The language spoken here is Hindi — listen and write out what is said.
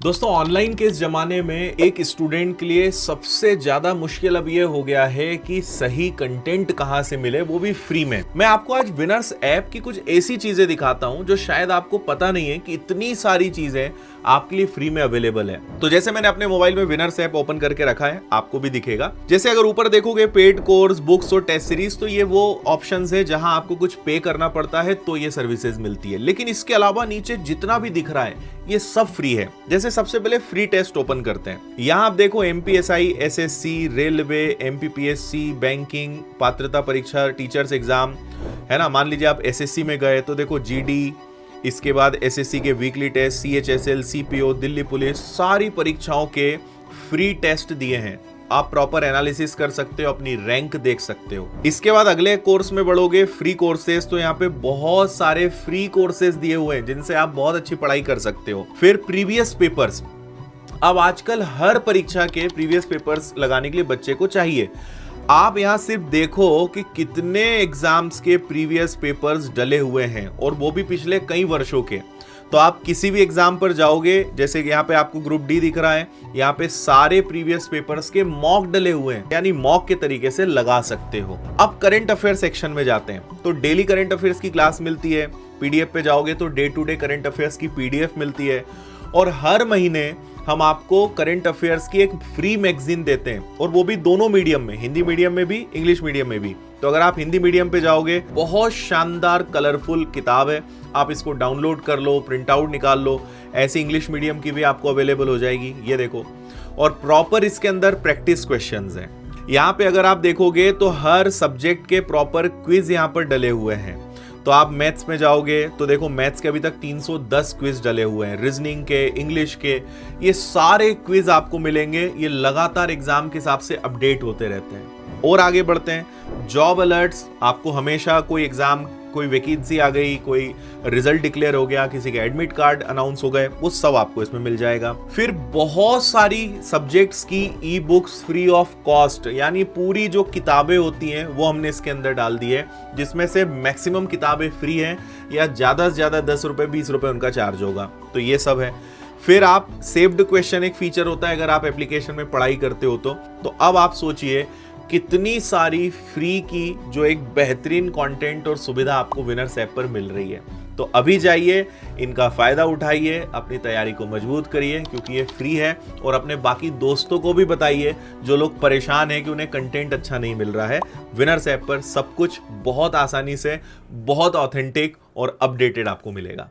दोस्तों ऑनलाइन के इस जमाने में एक स्टूडेंट के लिए सबसे ज्यादा मुश्किल अब ये हो गया है कि सही कंटेंट कहां से मिले, वो भी फ्री में। मैं आपको आज विनर्स ऐप की कुछ ऐसी चीजें दिखाता हूं जो शायद आपको पता नहीं है कि इतनी सारी चीजें आपके लिए फ्री में अवेलेबल है। तो जैसे मैंने अपने मोबाइल में विनर्स ऐप ओपन करके रखा है, आपको भी दिखेगा। जैसे अगर ऊपर देखोगे पेड कोर्स, बुक्स और टेस्ट सीरीज, तो ये वो ऑप्शंस है जहां आपको कुछ पे करना पड़ता है तो ये सर्विसेज मिलती है। लेकिन इसके अलावा नीचे जितना भी दिख रहा है ये सब फ्री है। जैसे सबसे पहले फ्री टेस्ट ओपन करते हैं। यहां आप देखो MPSI, SSC, railway, MPPSC, banking, पात्रता परीक्षा, टीचर्स एग्जाम, है ना। मान लीजिए आप एसएससी में गए तो देखो जीडी, इसके बाद एसएससी के weekly test, CHSL, CPO, Delhi police, सारी परीक्षाओं के फ्री टेस्ट दिए हैं। आप प्रॉपर एनालिसिस कर सकते हो, अपनी रैंक देख सकते हो। इसके बाद अगले कोर्स में बढ़ोगे, फ्री कोर्सेज, तो यहाँ पे बहुत सारे फ्री कोर्सेज दिए हुए हैं जिनसे आप बहुत अच्छी पढ़ाई कर सकते हो। फिर प्रीवियस पेपर्स, अब आजकल हर परीक्षा के प्रीवियस पेपर्स लगाने के लिए बच्चे को चाहिए। आप यहां सिर्फ देखो कि कितने एग्जाम्स के प्रीवियस पेपर्स डले हुए हैं, और वो भी पिछले कई वर्षों के। तो आप किसी भी एग्जाम पर जाओगे, जैसे यहाँ पे आपको ग्रुप डी दिख रहा है, यहाँ पे सारे प्रीवियस पेपर्स के मॉक डले हुए हैं, यानी मॉक के तरीके से लगा सकते हो। अब करंट अफेयर सेक्शन में जाते हैं तो डेली करंट अफेयर्स की क्लास मिलती है। पीडीएफ पे जाओगे तो day to day current affairs की पीडीएफ मिलती है, और हर महीने हम आपको करंट अफेयर्स की एक फ्री मैगजीन देते हैं, और वो भी दोनों मीडियम में, हिंदी मीडियम में भी, इंग्लिश मीडियम में भी। तो अगर आप हिंदी मीडियम पे जाओगे, बहुत शानदार कलरफुल किताब है, आप इसको डाउनलोड कर लो, प्रिंट आउट निकाल लो। ऐसी इंग्लिश मीडियम की भी आपको अवेलेबल हो जाएगी, ये देखो। और प्रॉपर इसके अंदर प्रैक्टिस क्वेश्चंस हैं। यहाँ पे अगर आप देखोगे तो हर सब्जेक्ट के प्रॉपर क्विज यहाँ पर डले हुए हैं। तो आप मैथ्स में जाओगे तो देखो मैथ्स के अभी तक 310 क्विज डले हुए हैं, रीजनिंग के, इंग्लिश के, ये सारे क्विज आपको मिलेंगे। ये लगातार एग्जाम के हिसाब से अपडेट होते रहते हैं। और आगे बढ़ते हैं, जॉब अलर्ट्स, आपको हमेशा कोई एग्जाम, कोई वैकेंसी आ गई, कोई रिजल्ट डिक्लेयर हो गया, किसी के एडमिट कार्ड अनाउंस हो गए, वो सब आपको इसमें मिल जाएगा। फिर बहुत सारी सब्जेक्ट्स की e books free of cost, यानी पूरी जो किताबें होती हैं वो हमने इसके अंदर डाल दी है, जिसमें से मैक्सिमम किताबें फ्री हैं, या ज्यादा से ज्यादा 10 रुपए 20 रुपए उनका चार्ज होगा। तो ये सब है। फिर आप सेव्ड क्वेश्चन एक फीचर होता है अगर आप एप्लीकेशन में पढ़ाई करते हो तो अब आप सोचिए कितनी सारी फ्री की जो एक बेहतरीन कंटेंट और सुविधा आपको विनर्स ऐप पर मिल रही है। तो अभी जाइए, इनका फायदा उठाइए, अपनी तैयारी को मजबूत करिए, क्योंकि ये फ्री है। और अपने बाकी दोस्तों को भी बताइए जो लोग परेशान हैं कि उन्हें कंटेंट अच्छा नहीं मिल रहा है। विनर्स ऐप पर सब कुछ बहुत आसानी से, बहुत ऑथेंटिक और अपडेटेड आपको मिलेगा।